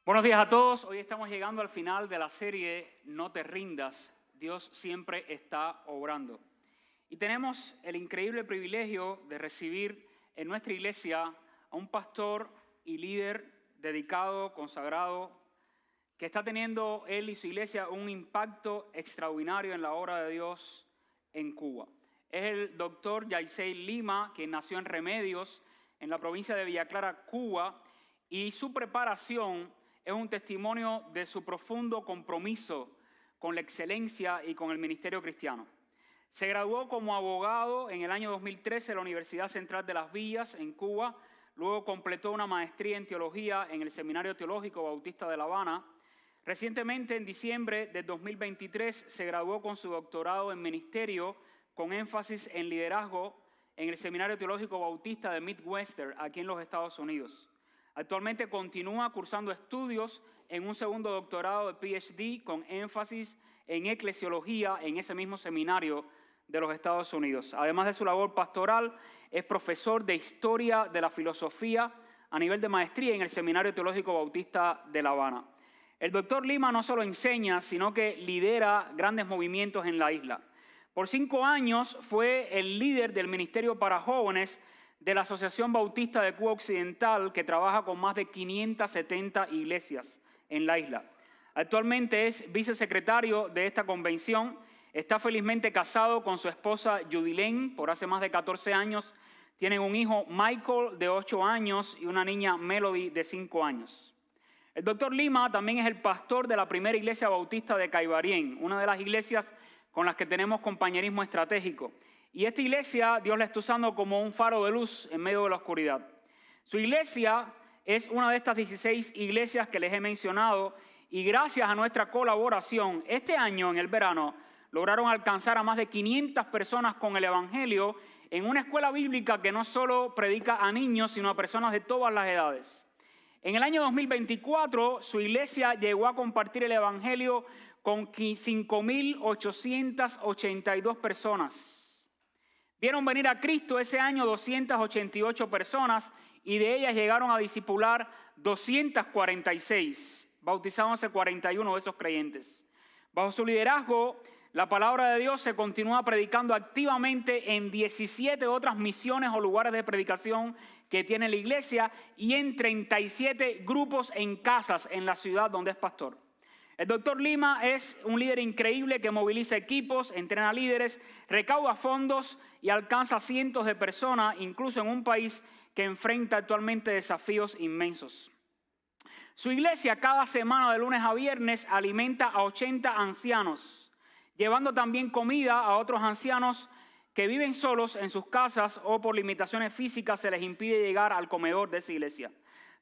Buenos días a todos. Hoy estamos llegando al final de la serie No te rindas, Dios siempre está obrando. Y tenemos el increíble privilegio de recibir en nuestra iglesia a un pastor y líder dedicado, consagrado, que está teniendo él y su iglesia un impacto extraordinario en la obra de Dios en Cuba. Es el doctor Yaisei Lima, quien nació en Remedios, en la provincia de Villa Clara, Cuba, y su preparación es un testimonio de su profundo compromiso con la excelencia y con el ministerio cristiano. Se graduó como abogado en el año 2013 en la Universidad Central de Las Villas, en Cuba. Luego completó una maestría en teología en el Seminario Teológico Bautista de La Habana. Recientemente, en diciembre de 2023, se graduó con su doctorado en ministerio con énfasis en liderazgo en el Seminario Teológico Bautista de Midwestern, aquí en los Estados Unidos. Actualmente continúa cursando estudios en un segundo doctorado de PhD con énfasis en eclesiología en ese mismo seminario de los Estados Unidos. Además de su labor pastoral, es profesor de Historia de la Filosofía a nivel de maestría en el Seminario Teológico Bautista de La Habana. El doctor Lima no solo enseña, sino que lidera grandes movimientos en la isla. Por 5 años fue el líder del Ministerio para Jóvenes de la Asociación Bautista de Cuba Occidental, que trabaja con más de 570 iglesias en la isla. Actualmente es vicesecretario de esta convención, está felizmente casado con su esposa Yudilén por hace más de 14 años, tienen un hijo Michael de 8 años y una niña Melody de 5 años. El doctor Lima también es el pastor de la primera iglesia bautista de Caibarien, una de las iglesias con las que tenemos compañerismo estratégico. Y esta iglesia Dios la está usando como un faro de luz en medio de la oscuridad. Su iglesia es una de estas 16 iglesias que les he mencionado y gracias a nuestra colaboración, este año en el verano lograron alcanzar a más de 500 personas con el evangelio en una escuela bíblica que no solo predica a niños, sino a personas de todas las edades. En el año 2024, su iglesia llegó a compartir el evangelio con 5.882 personas. Vieron venir a Cristo ese año 288 personas y de ellas llegaron a discipular 246, bautizándose 41 de esos creyentes. Bajo su liderazgo, la palabra de Dios se continúa predicando activamente en 17 otras misiones o lugares de predicación que tiene la iglesia y en 37 grupos en casas en la ciudad donde es pastor. El doctor Lima es un líder increíble que moviliza equipos, entrena líderes, recauda fondos y alcanza cientos de personas, incluso en un país que enfrenta actualmente desafíos inmensos. Su iglesia cada semana de lunes a viernes alimenta a 80 ancianos, llevando también comida a otros ancianos que viven solos en sus casas o por limitaciones físicas se les impide llegar al comedor de esa iglesia.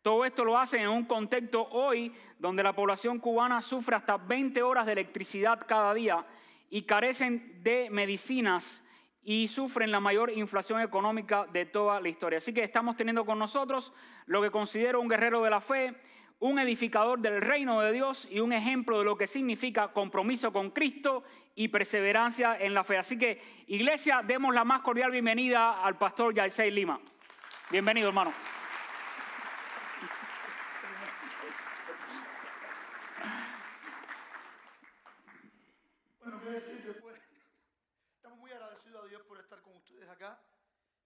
Todo esto lo hacen en un contexto hoy donde la población cubana sufre hasta 20 horas de electricidad cada día y carecen de medicinas y sufren la mayor inflación económica de toda la historia. Así que estamos teniendo con nosotros lo que considero un guerrero de la fe, un edificador del reino de Dios y un ejemplo de lo que significa compromiso con Cristo y perseverancia en la fe. Así que, iglesia, demos la más cordial bienvenida al pastor Yaisei Lima. Bienvenido, hermano. Bueno, qué decirte, pues, estamos muy agradecidos a Dios por estar con ustedes acá,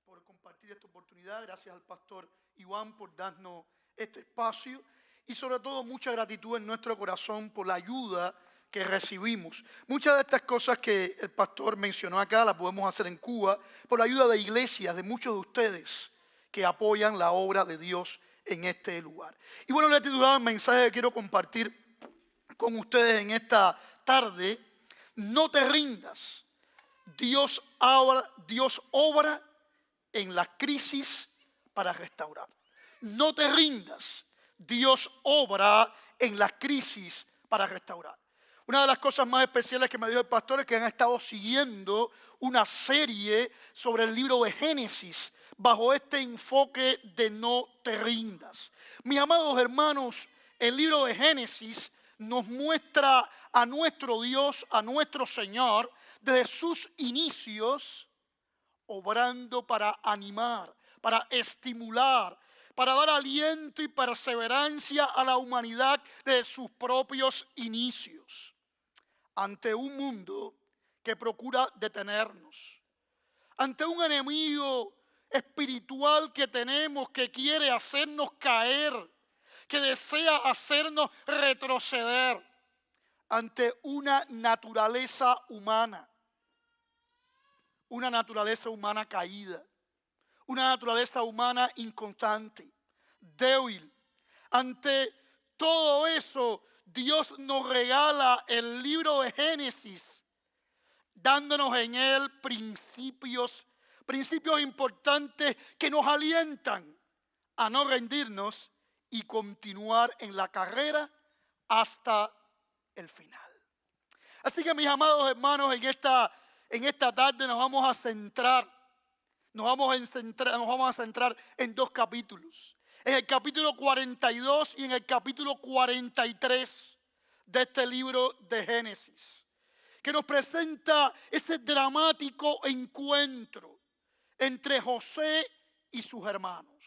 por compartir esta oportunidad. Gracias al pastor Iván por darnos este espacio y sobre todo mucha gratitud en nuestro corazón por la ayuda que recibimos. Muchas de estas cosas que el pastor mencionó acá las podemos hacer en Cuba por la ayuda de iglesias, de muchos de ustedes que apoyan la obra de Dios en este lugar. Y bueno, le he titulado el mensaje que quiero compartir con ustedes en esta tarde: no te rindas. Dios obra en la crisis para restaurar. No te rindas. Dios obra en la crisis para restaurar. Una de las cosas más especiales que me dio el pastor es que han estado siguiendo una serie sobre el libro de Génesis bajo este enfoque de no te rindas. Mis amados hermanos, el libro de Génesis nos muestra a nuestro Dios, a nuestro Señor, desde sus inicios, obrando para animar, para estimular, para dar aliento y perseverancia a la humanidad de sus propios inicios, ante un mundo que procura detenernos, ante un enemigo espiritual que tenemos que quiere hacernos caer, que desea hacernos retroceder, ante una naturaleza humana caída, una naturaleza humana inconstante, débil. Ante todo eso, Dios nos regala el libro de Génesis, dándonos en él principios importantes que nos alientan a no rendirnos y continuar en la carrera hasta el final. Así que, mis amados hermanos, en esta tarde nos vamos a centrar en dos capítulos. En el capítulo 42 y en el capítulo 43 de este libro de Génesis, que nos presenta ese dramático encuentro entre José y sus hermanos.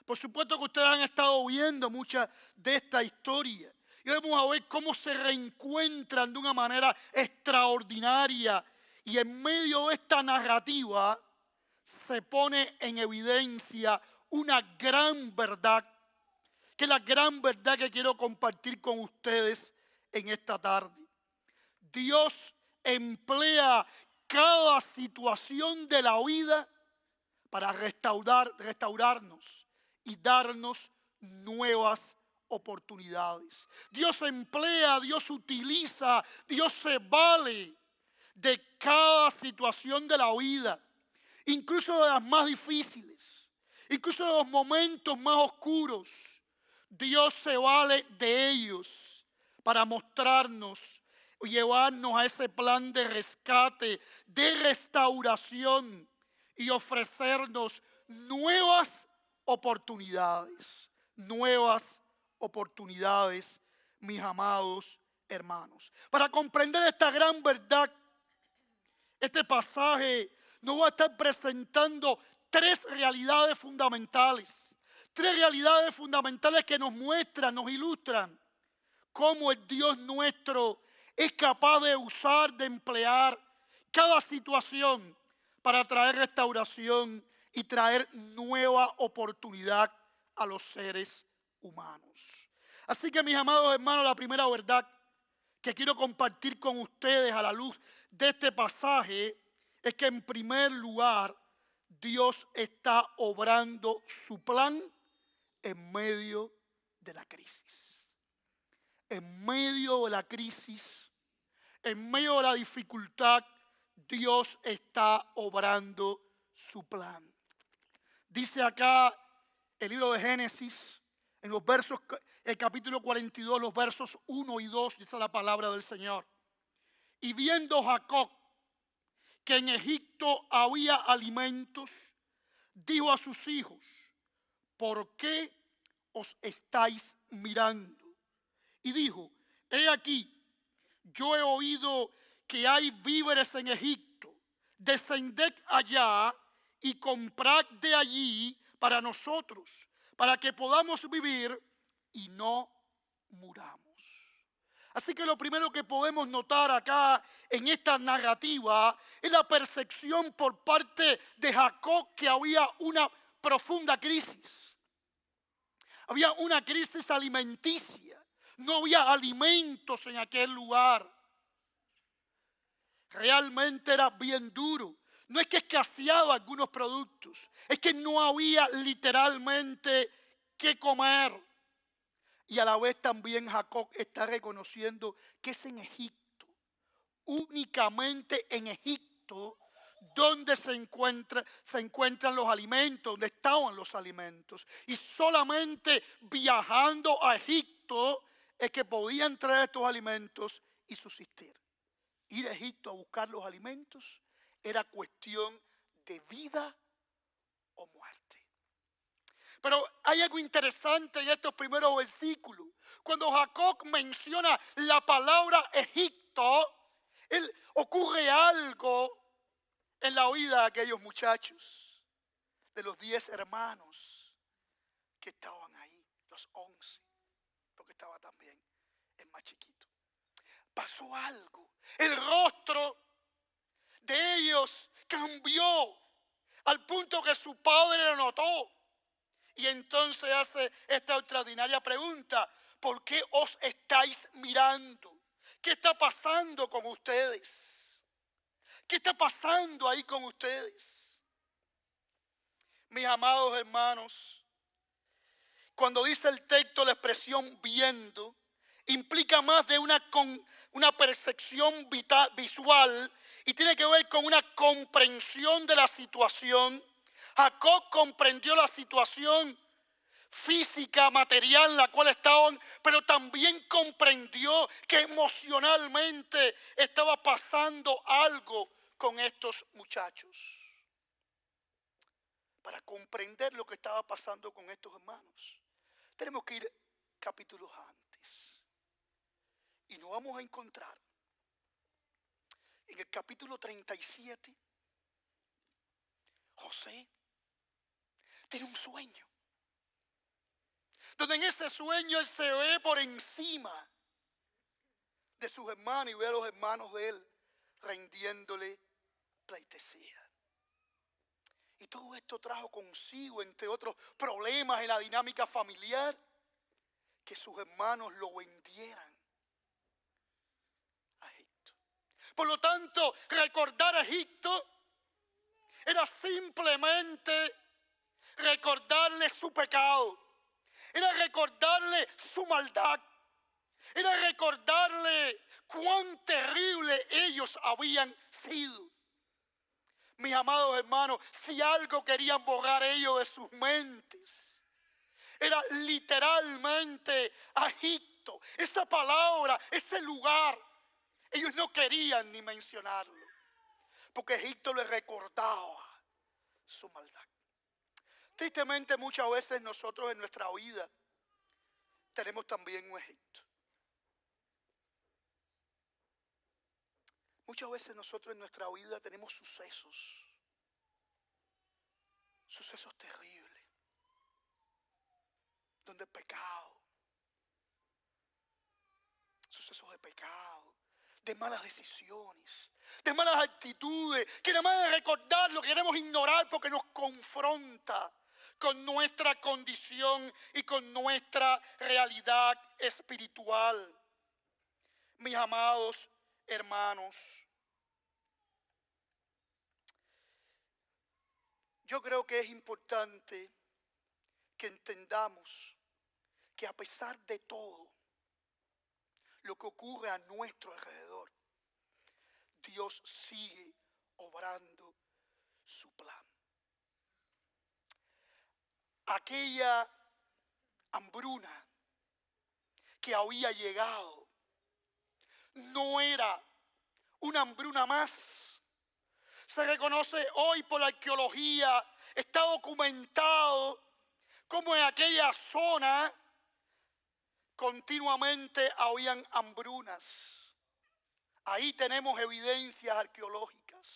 Por supuesto que ustedes han estado viendo mucha de esta historia. Y hoy vamos a ver cómo se reencuentran de una manera extraordinaria. Y en medio de esta narrativa se pone en evidencia una gran verdad, que es la gran verdad que quiero compartir con ustedes en esta tarde. Dios emplea cada situación de la vida para restaurarnos y darnos nuevas oportunidades. Dios emplea, Dios utiliza, Dios se vale de cada situación de la vida, incluso de las más difíciles, incluso de los momentos más oscuros. Dios se vale de ellos para mostrarnos, llevarnos a ese plan de rescate, de restauración y ofrecernos nuevas oportunidades, mis amados hermanos. Para comprender esta gran verdad, este pasaje nos va a estar presentando tres realidades fundamentales que nos muestran, nos ilustran cómo el Dios nuestro es capaz de usar, de emplear cada situación para traer restauración y traer nueva oportunidad a los seres humanos. Así que, mis amados hermanos, la primera verdad que quiero compartir con ustedes a la luz de este pasaje es que, en primer lugar, Dios está obrando su plan en medio de la crisis. En medio de la crisis, en medio de la dificultad, Dios está obrando su plan. Dice acá el libro de Génesis, en los versos, el capítulo 42, los versos 1 y 2, dice la palabra del Señor. Y viendo Jacob que en Egipto había alimentos, dijo a sus hijos: ¿por qué os estáis mirando? Y dijo: he aquí, yo he oído que hay víveres en Egipto. Descended allá y comprad de allí para nosotros, para que podamos vivir y no muramos. Así que lo primero que podemos notar acá en esta narrativa es la percepción por parte de Jacob que había una profunda crisis. Había una crisis alimenticia. No había alimentos en aquel lugar. Realmente era bien duro. No es que escaseaba algunos productos, es que no había literalmente qué comer. Y a la vez también Jacob está reconociendo que es en Egipto, únicamente en Egipto, donde se encuentran los alimentos, donde estaban los alimentos. Y solamente viajando a Egipto es que podían traer estos alimentos y subsistir. Ir a Egipto a buscar los alimentos era cuestión de vida o muerte. Pero hay algo interesante en estos primeros versículos. Cuando Jacob menciona la palabra Egipto, ocurre algo en la vida de aquellos muchachos, de los 10 hermanos, que estaban ahí, los 11, porque estaba también el más chiquito. Pasó algo. El rostro de ellos cambió al punto que su padre lo notó. Y entonces hace esta extraordinaria pregunta: ¿por qué os estáis mirando? ¿Qué está pasando con ustedes? ¿Qué está pasando ahí con ustedes? Mis amados hermanos, cuando dice el texto la expresión viendo, implica más de una percepción visual y tiene que ver con una comprensión de la situación. Jacob comprendió la situación física, material en la cual estaban, pero también comprendió que emocionalmente estaba pasando algo con estos muchachos. Para comprender lo que estaba pasando con estos hermanos, tenemos que ir capítulos antes. Y nos vamos a encontrar en el capítulo 37. José tiene un sueño, donde en ese sueño él se ve por encima de sus hermanos y ve a los hermanos de él rindiéndole pleitesía. Y todo esto trajo consigo, entre otros problemas en la dinámica familiar, que sus hermanos lo vendieran a Egipto. Por lo tanto, recordar a Egipto era simplemente recordarle su pecado, era recordarle su maldad, era recordarle cuán terrible ellos habían sido. Mis amados hermanos, si algo querían borrar ellos de sus mentes, era literalmente a Egipto. Esa palabra, ese lugar, ellos no querían ni mencionarlo, porque Egipto les recordaba su maldad. Tristemente, muchas veces nosotros en nuestra vida tenemos también un Egipto. Muchas veces nosotros en nuestra vida tenemos sucesos terribles, donde el pecado, sucesos de pecado, de malas decisiones, de malas actitudes, que nada más de recordarlo queremos ignorar porque nos confronta con nuestra condición y con nuestra realidad espiritual. Mis amados hermanos, yo creo que es importante que entendamos que a pesar de todo lo que ocurre a nuestro alrededor, Dios sigue obrando su plan. Aquella hambruna que había llegado no era una hambruna más. Se reconoce hoy por la arqueología, está documentado cómo en aquella zona continuamente habían hambrunas. Ahí tenemos evidencias arqueológicas.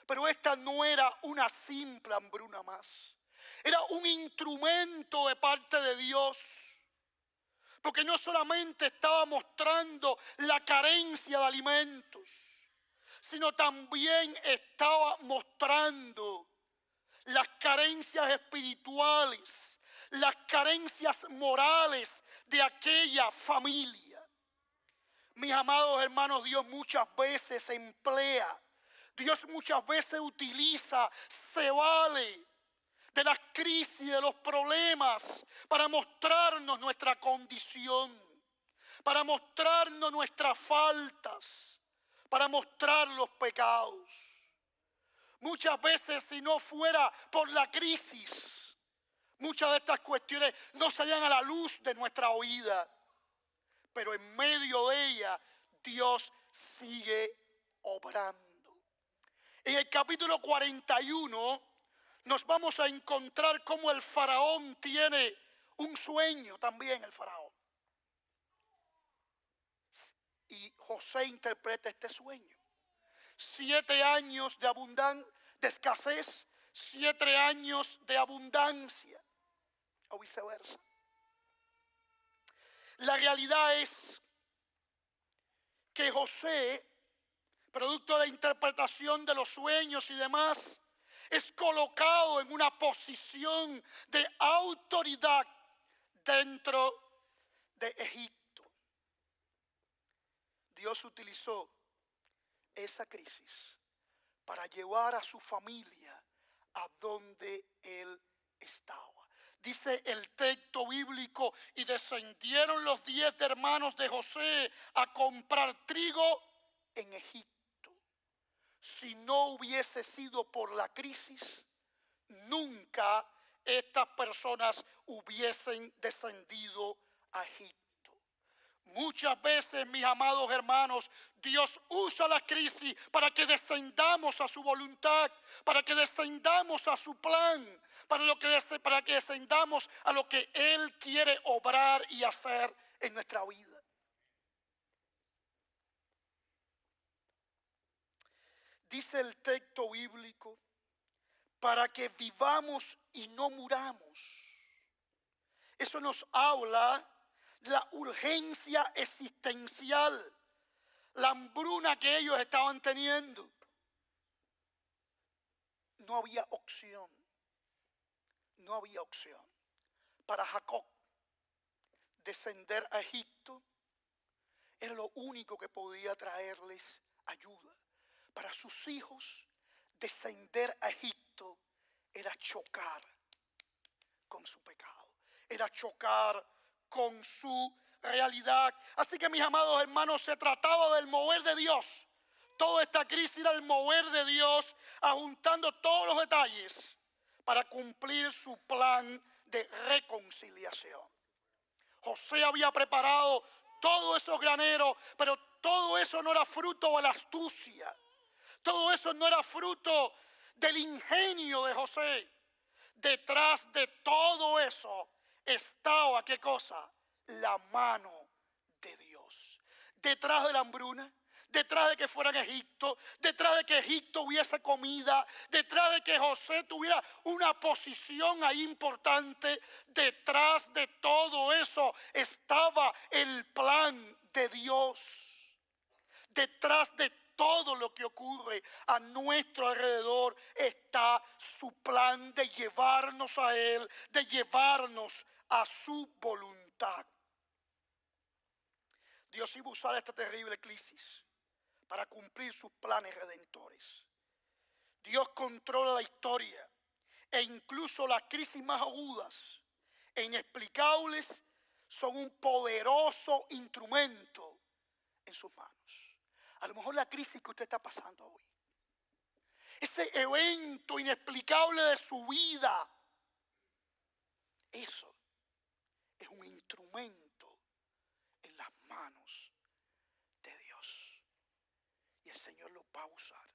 Pero esta no era una simple hambruna más. Era un instrumento de parte de Dios. Porque no solamente estaba mostrando la carencia de alimentos, sino también estaba mostrando las carencias espirituales, las carencias morales de aquella familia. Mis amados hermanos, Dios muchas veces emplea, Dios muchas veces utiliza, se vale de las crisis, de los problemas, para mostrarnos nuestra condición, para mostrarnos nuestras faltas, para mostrar los pecados. Muchas veces, si no fuera por la crisis, muchas de estas cuestiones no salían a la luz de nuestra oída. Pero en medio de ella, Dios sigue obrando. En el capítulo 41 nos vamos a encontrar cómo el faraón tiene un sueño también, el faraón. Y José interpreta este sueño. 7 años de escasez, 7 años de abundancia. o viceversa. La realidad es que José, producto de la interpretación de los sueños y demás, es colocado en una posición de autoridad dentro de Egipto. Dios utilizó esa crisis para llevar a su familia a donde él estaba. Dice el texto bíblico, y descendieron los 10 hermanos de José a comprar trigo en Egipto. Si no hubiese sido por la crisis, nunca estas personas hubiesen descendido a Egipto. Muchas veces, mis amados hermanos, Dios usa la crisis para que descendamos a su voluntad, para que descendamos a su plan, para que descendamos a lo que Él quiere obrar y hacer en nuestra vida. Dice el texto bíblico, para que vivamos y no muramos. Eso nos habla de la urgencia existencial, la hambruna que ellos estaban teniendo. No había opción. No había opción. Para Jacob, descender a Egipto era lo único que podía traerles ayuda. Para sus hijos, descender a Egipto era chocar con su pecado, era chocar con su realidad. Así que, mis amados hermanos, se trataba del mover de Dios. Toda esta crisis era el mover de Dios, ajuntando todos los detalles para cumplir su plan de reconciliación. José había preparado todos esos graneros, pero todo eso no era fruto de la astucia. Todo eso no era fruto del ingenio de José. Detrás de todo eso estaba, ¿qué cosa? La mano de Dios. Detrás de la hambruna, detrás de que fueran a Egipto, detrás de que Egipto hubiese comida, detrás de que José tuviera una posición ahí importante, detrás de todo eso estaba el plan de Dios. Detrás de todo lo que ocurre a nuestro alrededor está su plan de llevarnos a Él, de llevarnos a su voluntad. Dios iba a usar esta terrible crisis para cumplir sus planes redentores. Dios controla la historia e incluso las crisis más agudas e inexplicables son un poderoso instrumento en sus manos. A lo mejor la crisis que usted está pasando hoy, ese evento inexplicable de su vida, eso es un instrumento en las manos de Dios. Y el Señor los va a usar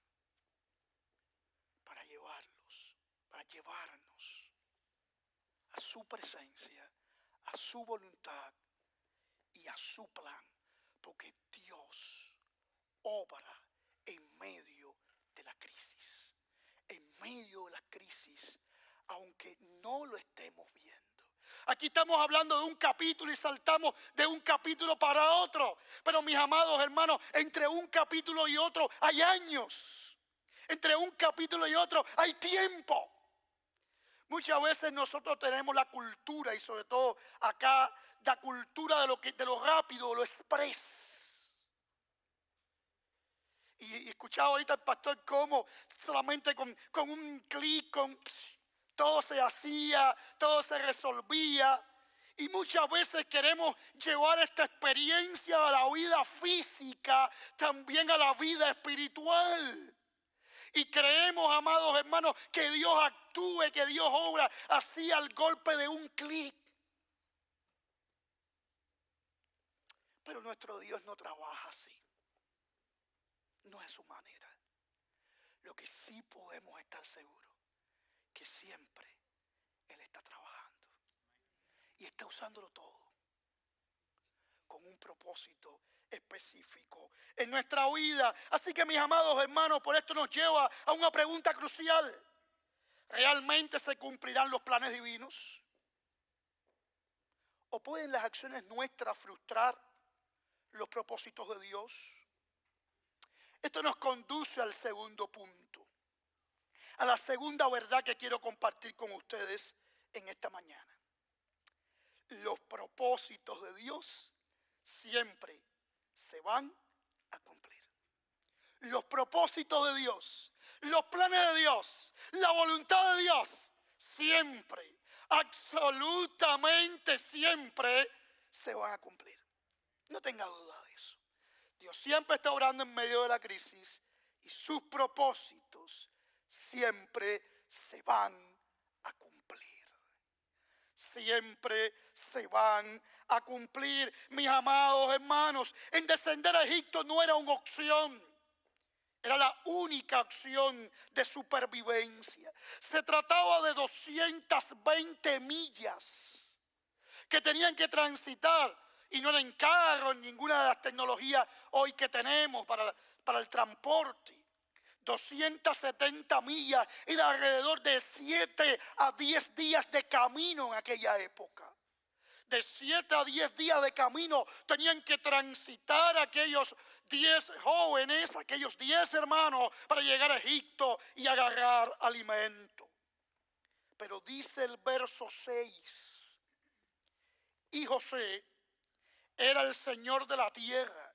para llevarnos a su presencia, a su voluntad y a su plan. Porque Dios obra en medio de la crisis. En medio de la crisis, aunque no lo estemos viendo. Aquí estamos hablando de un capítulo y saltamos de un capítulo para otro. Pero, mis amados hermanos, entre un capítulo y otro hay años. Entre un capítulo y otro hay tiempo. Muchas veces nosotros tenemos la cultura, y sobre todo acá, la cultura de lo rápido, de lo express. Y escuchaba ahorita el pastor cómo solamente con un clic, todo se hacía, todo se resolvía. Y muchas veces queremos llevar esta experiencia a la vida física, también a la vida espiritual. Y creemos, amados hermanos, que Dios actúe, que Dios obra así al golpe de un clic. Pero nuestro Dios no trabaja así. No es su manera. Lo que sí podemos estar seguros, que siempre Él está trabajando. Y está usándolo todo con un propósito específico en nuestra vida. Así que, mis amados hermanos, por esto nos lleva a una pregunta crucial. ¿Realmente se cumplirán los planes divinos? ¿O pueden las acciones nuestras frustrar los propósitos de Dios? Esto nos conduce al segundo punto, a la segunda verdad que quiero compartir con ustedes en esta mañana. Los propósitos de Dios siempre se van a cumplir. Los propósitos de Dios, los planes de Dios, la voluntad de Dios, siempre, absolutamente siempre se van a cumplir. No tenga duda de eso. Dios siempre está obrando en medio de la crisis y sus propósitos siempre se van a cumplir. Siempre se van a cumplir, mis amados hermanos. En descender a Egipto no era una opción. Era la única opción de supervivencia. Se trataba de 220 millas que tenían que transitar. Y no eran carros, ninguna de las tecnologías hoy que tenemos para el transporte. 270 millas y alrededor de 7 a 10 días de camino en aquella época. De 7 a 10 días de camino tenían que transitar aquellos 10 jóvenes, aquellos 10 hermanos para llegar a Egipto y agarrar alimento. Pero dice el verso 6, y José era el Señor de la tierra,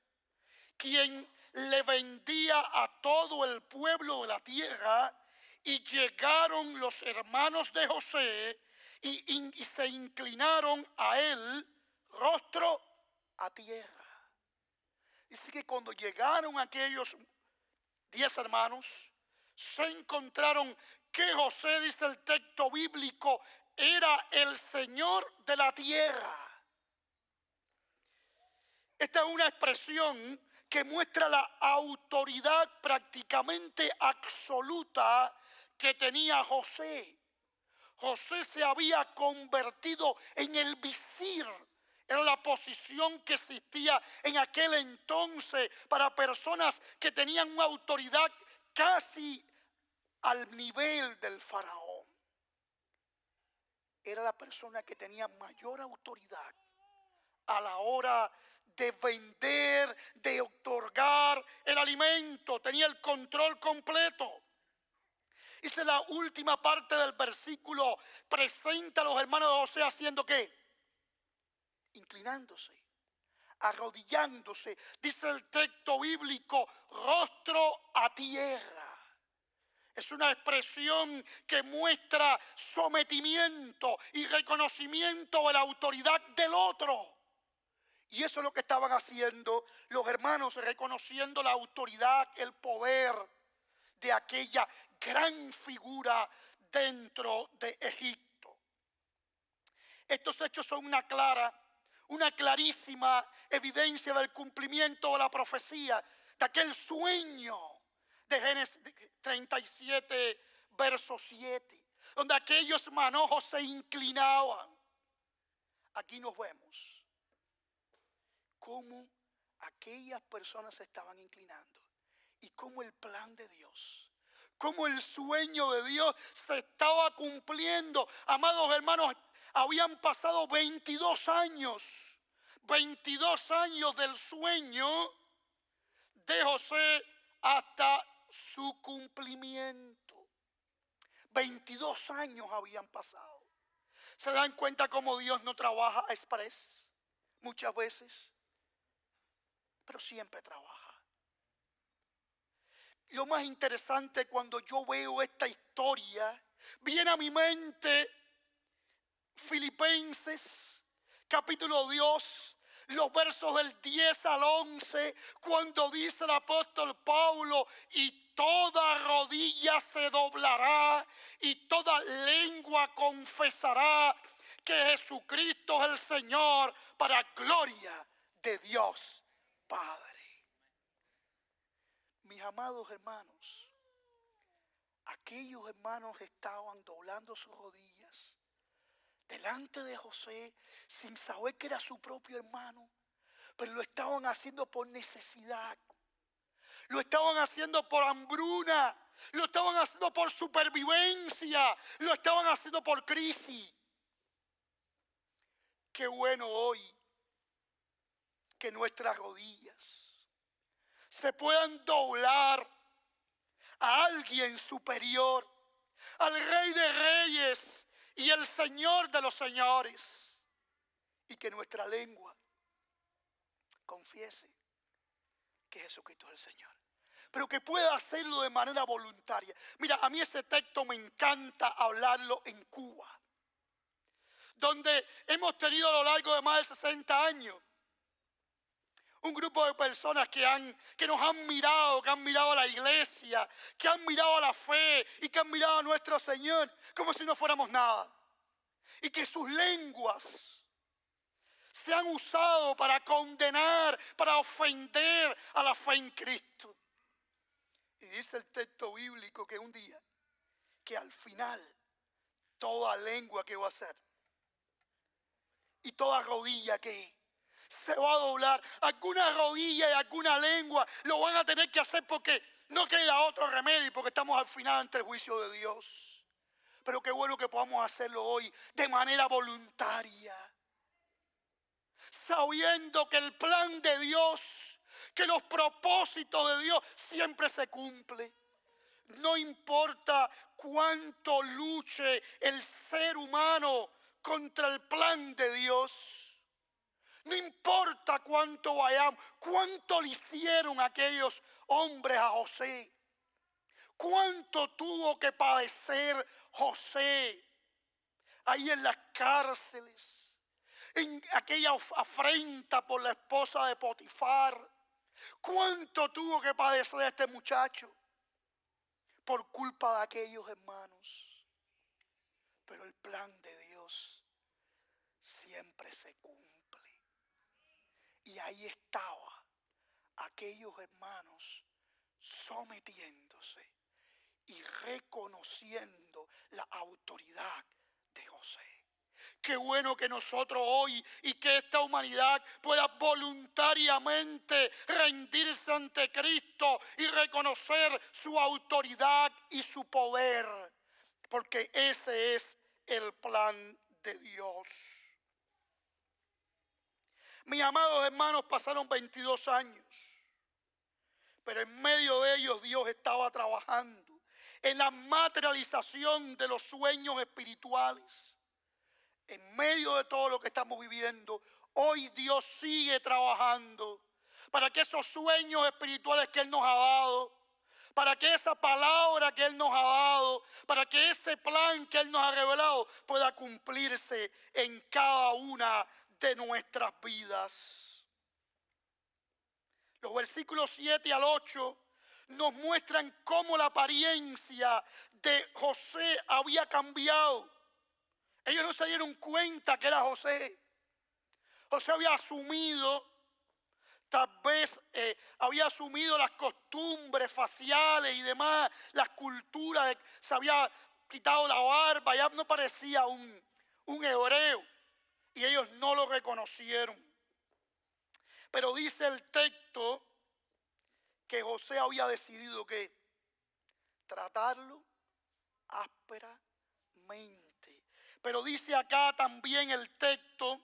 quien le vendía a todo el pueblo de la tierra, y llegaron los hermanos de José y se inclinaron a él, rostro a tierra. Dice que cuando llegaron aquellos 10 hermanos, se encontraron que José, dice el texto bíblico, era el Señor de la tierra. Esta es una expresión que muestra la autoridad prácticamente absoluta que tenía José. José se había convertido en el visir. Era la posición que existía en aquel entonces para personas que tenían una autoridad casi al nivel del faraón. Era la persona que tenía mayor autoridad a la hora de vender, de otorgar el alimento. Tenía el control completo. Dice la última parte del versículo, presenta a los hermanos de José haciendo ¿qué? Inclinándose, arrodillándose. Dice el texto bíblico, rostro a tierra. Es una expresión que muestra sometimiento y reconocimiento de la autoridad del otro. Y eso es lo que estaban haciendo los hermanos, reconociendo la autoridad, el poder de aquella gran figura dentro de Egipto. Estos hechos son una clarísima evidencia del cumplimiento de la profecía, de aquel sueño de Génesis 37, verso 7, donde aquellos manojos se inclinaban. Aquí nos vemos cómo aquellas personas se estaban inclinando y cómo el plan de Dios, cómo el sueño de Dios se estaba cumpliendo. Amados hermanos, habían pasado 22 años del sueño de José hasta su cumplimiento. 22 años habían pasado. ¿Se dan cuenta cómo Dios no trabaja a express? Muchas veces, pero siempre trabaja. Lo más interesante cuando yo veo esta historia, viene a mi mente Filipenses, capítulo 2, los versos del 10 al 11, cuando dice el apóstol Pablo, y toda rodilla se doblará y toda lengua confesará que Jesucristo es el Señor, para gloria de Dios Padre. Mis amados hermanos, aquellos hermanos estaban doblando sus rodillas delante de José sin saber que era su propio hermano, pero lo estaban haciendo por necesidad, lo estaban haciendo por hambruna, lo estaban haciendo por supervivencia, lo estaban haciendo por crisis. Qué bueno hoy que nuestras rodillas se puedan doblar a alguien superior, al Rey de Reyes y el Señor de los señores, y que nuestra lengua confiese que Jesucristo es el Señor, pero que pueda hacerlo de manera voluntaria. Mira, a mí ese texto me encanta hablarlo en Cuba, donde hemos tenido a lo largo de más de 60 años un grupo de personas que nos han mirado, que han mirado a la iglesia, que han mirado a la fe y que han mirado a nuestro Señor como si no fuéramos nada. Y que sus lenguas se han usado para condenar, para ofender a la fe en Cristo. Y dice el texto bíblico que un día, que al final, toda lengua que va a ser y toda rodilla que se va a doblar, alguna rodilla y alguna lengua lo van a tener que hacer porque no queda otro remedio, porque estamos al final ante el juicio de Dios. Pero qué bueno que podamos hacerlo hoy de manera voluntaria, sabiendo que el plan de Dios, que los propósitos de Dios siempre se cumplen. No importa cuánto luche el ser humano contra el plan de Dios. No importa cuánto vayamos, cuánto le hicieron aquellos hombres a José. Cuánto tuvo que padecer José ahí en las cárceles, en aquella afrenta por la esposa de Potifar. Cuánto tuvo que padecer este muchacho por culpa de aquellos hermanos. Pero el plan de Dios siempre se cumple. Y ahí estaba aquellos hermanos sometiéndose y reconociendo la autoridad de José. Qué bueno que nosotros hoy y que esta humanidad pueda voluntariamente rendirse ante Cristo y reconocer su autoridad y su poder, porque ese es el plan de Dios. Mis amados hermanos, pasaron 22 años, pero en medio de ellos Dios estaba trabajando en la materialización de los sueños espirituales. En medio de todo lo que estamos viviendo, hoy Dios sigue trabajando para que esos sueños espirituales que Él nos ha dado, para que esa palabra que Él nos ha dado, para que ese plan que Él nos ha revelado pueda cumplirse en cada una de nuestras vidas. Los versículos 7 al 8 nos muestran cómo la apariencia de José había cambiado. Ellos no se dieron cuenta que era José. José había asumido, tal vez había asumido las costumbres faciales y demás, las culturas, se había quitado la barba, ya no parecía un hebreo. Y ellos no lo reconocieron. Pero dice el texto que José había decidido que tratarlo ásperamente. Pero dice acá también el texto,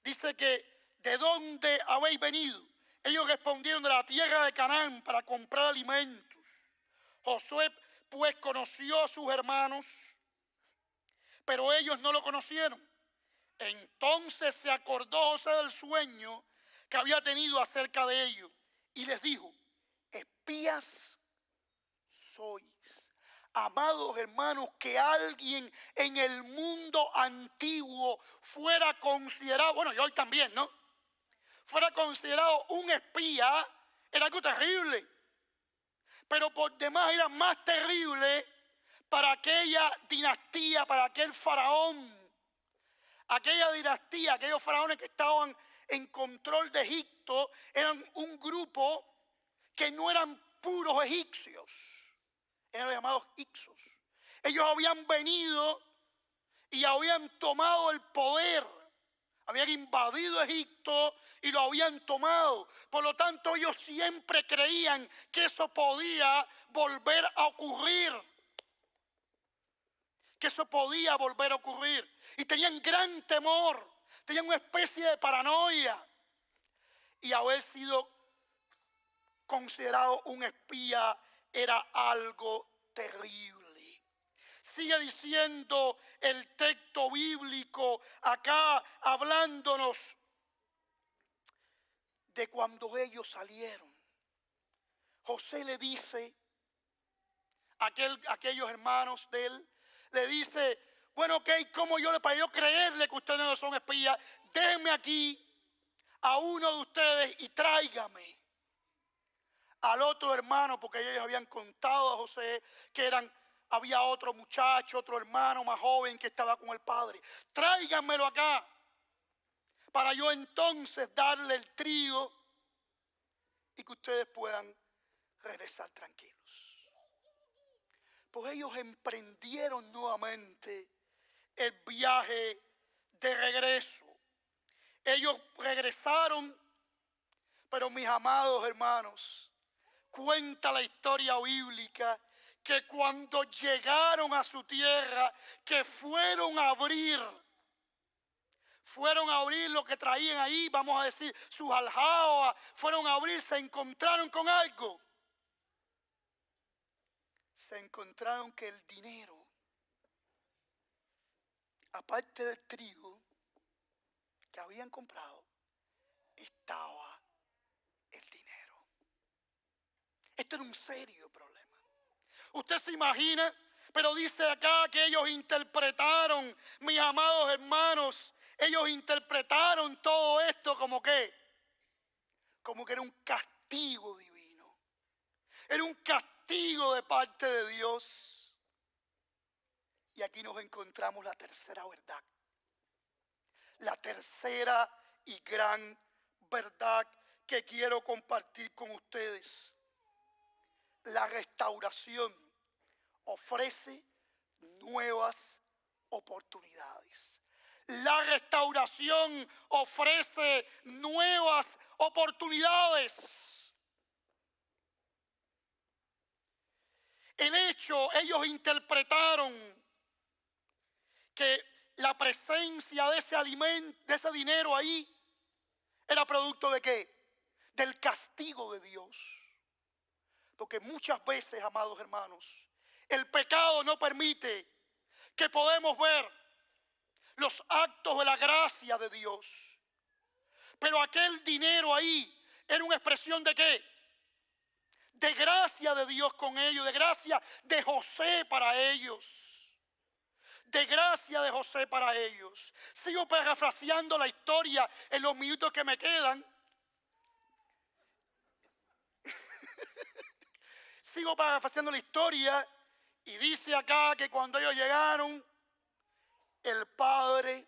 dice que ¿de dónde habéis venido? Ellos respondieron de la tierra de Canaán para comprar alimentos. Josué pues conoció a sus hermanos, pero ellos no lo conocieron. Entonces se acordó José del sueño que había tenido acerca de ellos y les dijo: espías sois. Amados hermanos, que alguien en el mundo antiguo fuera considerado, bueno, y hoy también, ¿no? Fuera considerado un espía, era algo terrible. Pero por demás era más terrible para aquella dinastía, para aquel faraón. Aquella dinastía, aquellos faraones que estaban en control de Egipto, eran un grupo que no eran puros egipcios, eran llamados Hicsos. Ellos habían venido y habían tomado el poder, habían invadido Egipto y lo habían tomado. Por lo tanto, ellos siempre creían que eso podía volver a ocurrir. Que eso podía volver a ocurrir. Y tenían gran temor tenían una especie de paranoia. Y haber sido considerado un espía era algo terrible. Sigue diciendo el texto bíblico acá, hablándonos de cuando ellos salieron. José le dice a aquellos hermanos de él, le dice, bueno, ok, ¿cómo para yo creerle que ustedes no son espías? Déjenme aquí a uno de ustedes y tráigame al otro hermano, porque ellos habían contado a José que había otro muchacho, otro hermano más joven que estaba con el padre. Tráiganmelo acá para yo entonces darle el trigo y que ustedes puedan regresar tranquilos. Pues ellos emprendieron nuevamente el viaje de regreso. Ellos regresaron, pero mis amados hermanos, cuenta la historia bíblica que cuando llegaron a su tierra, que fueron a abrir lo que traían ahí, vamos a decir, sus aljabas, fueron a abrir, se encontraron con algo. Se encontraron que el dinero, aparte del trigo que habían comprado, estaba el dinero. Esto era un serio problema. Usted se imagina, pero dice acá que ellos interpretaron, mis amados hermanos, ellos interpretaron todo esto como que era un castigo divino. Era un castigo de parte de Dios. Y aquí nos encontramos la tercera verdad. La tercera y gran verdad que quiero compartir con ustedes. La restauración ofrece nuevas oportunidades. La restauración ofrece nuevas oportunidades. Ellos interpretaron que la presencia de ese alimento, de ese dinero ahí, era producto de ¿qué? Del castigo de Dios. Porque muchas veces, amados hermanos, el pecado no permite que podamos ver los actos de la gracia de Dios. Pero aquel dinero ahí era una expresión de ¿qué? De gracia de Dios con ellos, de gracia de José para ellos. De gracia de José para ellos. Sigo parafraseando la historia en los minutos que me quedan. Sigo parafraseando la historia y dice acá que cuando ellos llegaron, el padre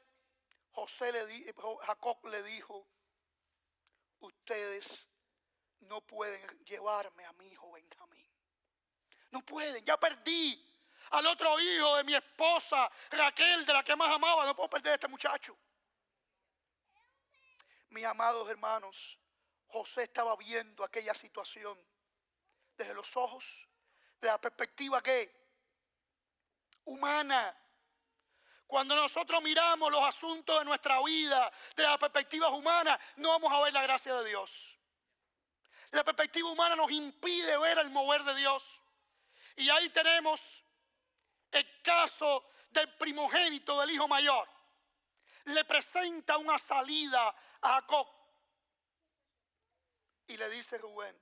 Jacob le dijo, ustedes no pueden llevarme a mi hijo Benjamín. No pueden, ya perdí al otro hijo de mi esposa Raquel, de la que más amaba. No puedo perder a este muchacho. Mis amados hermanos, José estaba viendo aquella situación desde los ojos, de la perspectiva ¿qué? Humana. Cuando nosotros miramos los asuntos de nuestra vida desde la perspectiva humana, no vamos a ver la gracia de Dios. La perspectiva humana nos impide ver el mover de Dios. Y ahí tenemos el caso del primogénito, del hijo mayor. Le presenta una salida a Jacob. Y le dice Rubén,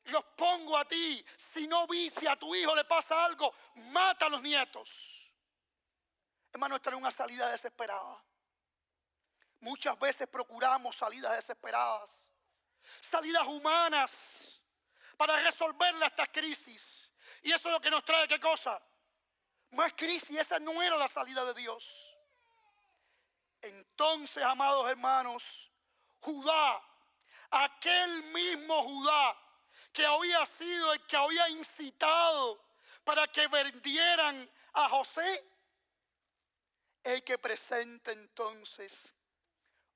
los pongo a ti. Si a tu hijo le pasa algo, mata a los nietos. Hermano, esta es una salida desesperada. Muchas veces procuramos salidas desesperadas, salidas humanas para resolver estas crisis. Y eso es lo que nos trae, ¿qué cosa? Más crisis. Esa no era la salida de Dios. Entonces, amados hermanos, Judá, aquel mismo Judá que había sido el que había incitado para que vendieran a José, el que presenta entonces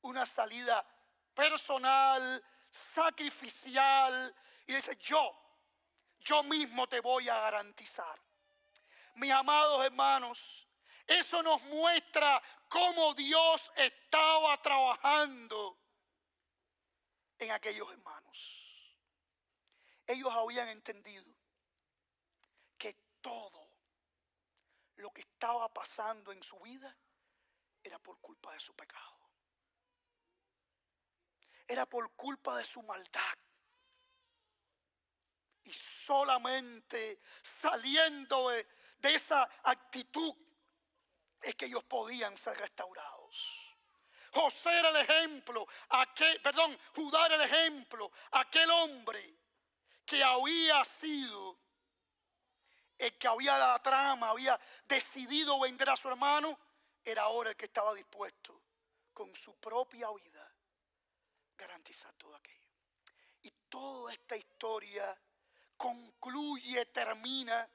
una salida personal, sacrificial, y dice, yo yo mismo te voy a garantizar. Mis amados hermanos, eso nos muestra cómo Dios estaba trabajando en aquellos hermanos. Ellos habían entendido que todo lo que estaba pasando en su vida era por culpa de su pecado. Era por culpa de su maldad. Y solamente saliendo de esa actitud es que ellos podían ser restaurados. José era el ejemplo, Judá era el ejemplo, aquel hombre que había sido el que había dado la trama, había decidido vender a su hermano, era ahora el que estaba dispuesto con su propia vida garantizar todo aquello. Y toda esta historia concluye, termina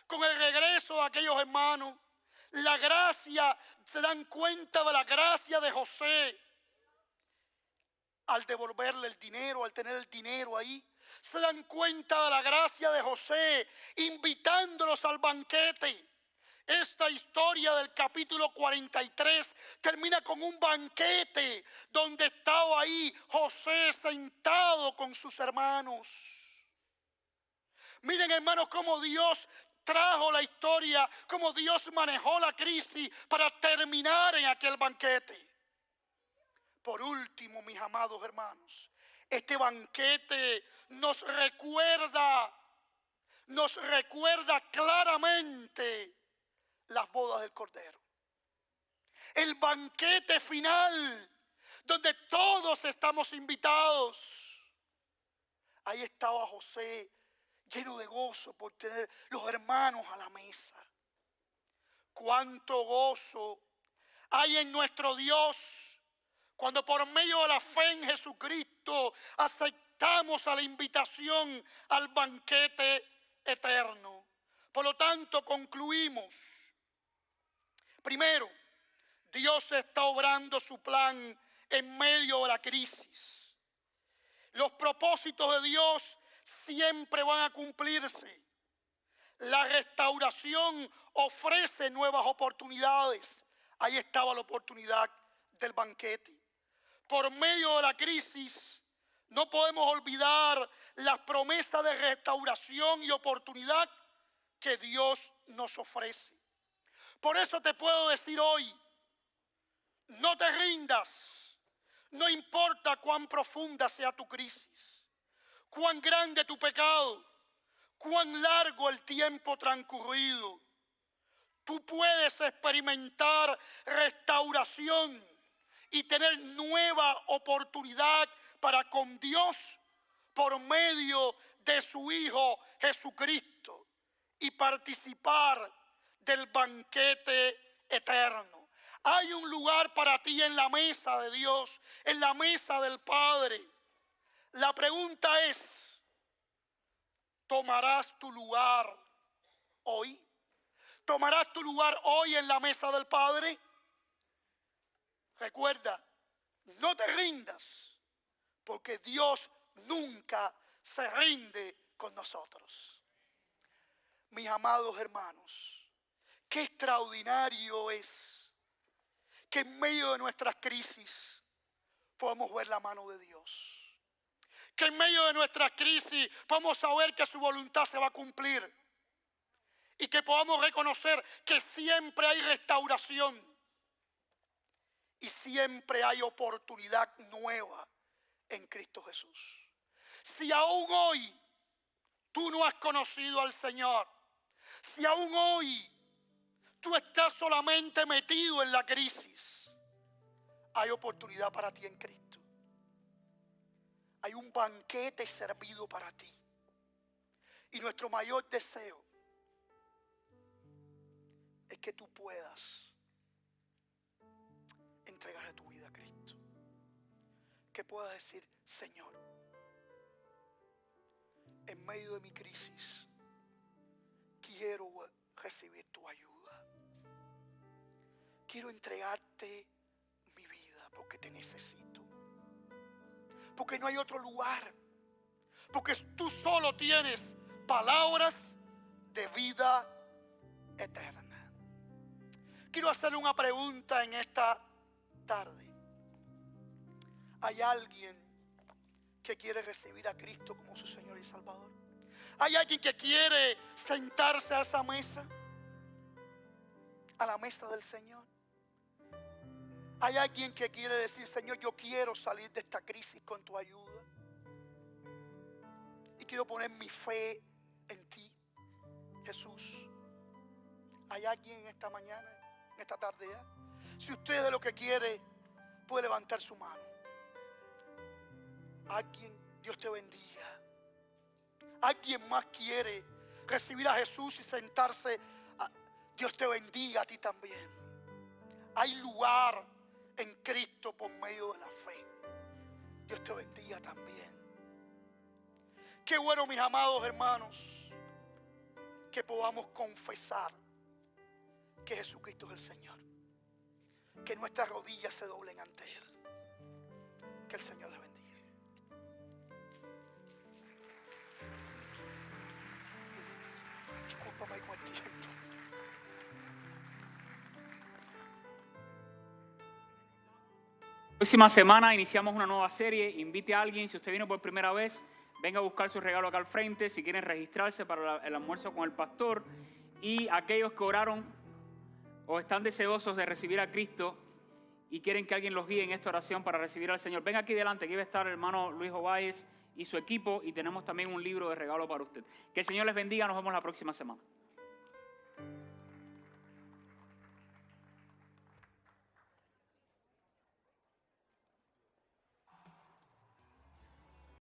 con el regreso de aquellos hermanos. La gracia, se dan cuenta de la gracia de José al devolverle el dinero, al tener el dinero ahí. Se dan cuenta de la gracia de José invitándolos al banquete. Esta historia del capítulo 43 termina con un banquete donde estaba ahí José sentado con sus hermanos. Miren, hermanos, cómo Dios trajo la historia, cómo Dios manejó la crisis para terminar en aquel banquete. Por último, mis amados hermanos, este banquete nos recuerda claramente las bodas del Cordero. El banquete final, donde todos estamos invitados. Ahí estaba José, lleno de gozo por tener los hermanos a la mesa. Cuánto gozo hay en nuestro Dios cuando por medio de la fe en Jesucristo aceptamos a la invitación al banquete eterno. Por lo tanto, concluimos. Primero, Dios está obrando su plan en medio de la crisis. Los propósitos de Dios siempre van a cumplirse. La restauración ofrece nuevas oportunidades. Ahí estaba la oportunidad del banquete. Por medio de la crisis, no podemos olvidar las promesas de restauración y oportunidad que Dios nos ofrece. Por eso te puedo decir hoy, no te rindas, no importa cuán profunda sea tu crisis, cuán grande tu pecado, cuán largo el tiempo transcurrido. Tú puedes experimentar restauración y tener nueva oportunidad para con Dios por medio de su Hijo Jesucristo y participar del banquete eterno. Hay un lugar para ti en la mesa de Dios, en la mesa del Padre. La pregunta es, ¿tomarás tu lugar hoy? ¿Tomarás tu lugar hoy en la mesa del Padre? Recuerda, no te rindas, porque Dios nunca se rinde con nosotros. Mis amados hermanos, qué extraordinario es que en medio de nuestras crisis podamos ver la mano de Dios. Que en medio de nuestras crisis podamos saber que su voluntad se va a cumplir. Y que podamos reconocer que siempre hay restauración. Y siempre hay oportunidad nueva en Cristo Jesús. Si aún hoy tú no has conocido al Señor, si aún hoy tú estás solamente metido en la crisis, hay oportunidad para ti en Cristo. Hay un banquete servido para ti. Y nuestro mayor deseo es que tú puedas entregarle tu vida a Cristo. Que puedas decir, Señor, en medio de mi crisis, quiero recibir tu ayuda. Quiero entregarte mi vida porque te necesito. Porque no hay otro lugar. Porque tú solo tienes palabras de vida eterna. Quiero hacerle una pregunta en esta tarde. ¿Hay alguien que quiere recibir a Cristo como su Señor y Salvador? ¿Hay alguien que quiere sentarse a esa mesa? A la mesa del Señor. ¿Hay alguien que quiere decir: Señor, yo quiero salir de esta crisis con tu ayuda? Y quiero poner mi fe en ti, Jesús. ¿Hay alguien en esta mañana, en esta tarde ya? Si usted de lo que quiere, puede levantar su mano. Alguien, Dios te bendiga. Alguien más quiere recibir a Jesús y sentarse. Dios te bendiga a ti también. Hay lugar en Cristo por medio de la fe. Dios te bendiga también. Qué bueno, mis amados hermanos, que podamos confesar que Jesucristo es el Señor. Que nuestras rodillas se doblen ante Él. Que el Señor les bendiga. Discúlpame con el tiempo. Próxima semana iniciamos una nueva serie. Invite a alguien. Si usted vino por primera vez, venga a buscar su regalo acá al frente. Si quieren registrarse para el almuerzo con el pastor. Y aquellos que oraron o están deseosos de recibir a Cristo y quieren que alguien los guíe en esta oración para recibir al Señor, venga aquí delante. Aquí va a estar el hermano Luis Ovalles y su equipo. Y tenemos también un libro de regalo para usted. Que el Señor les bendiga. Nos vemos la próxima semana.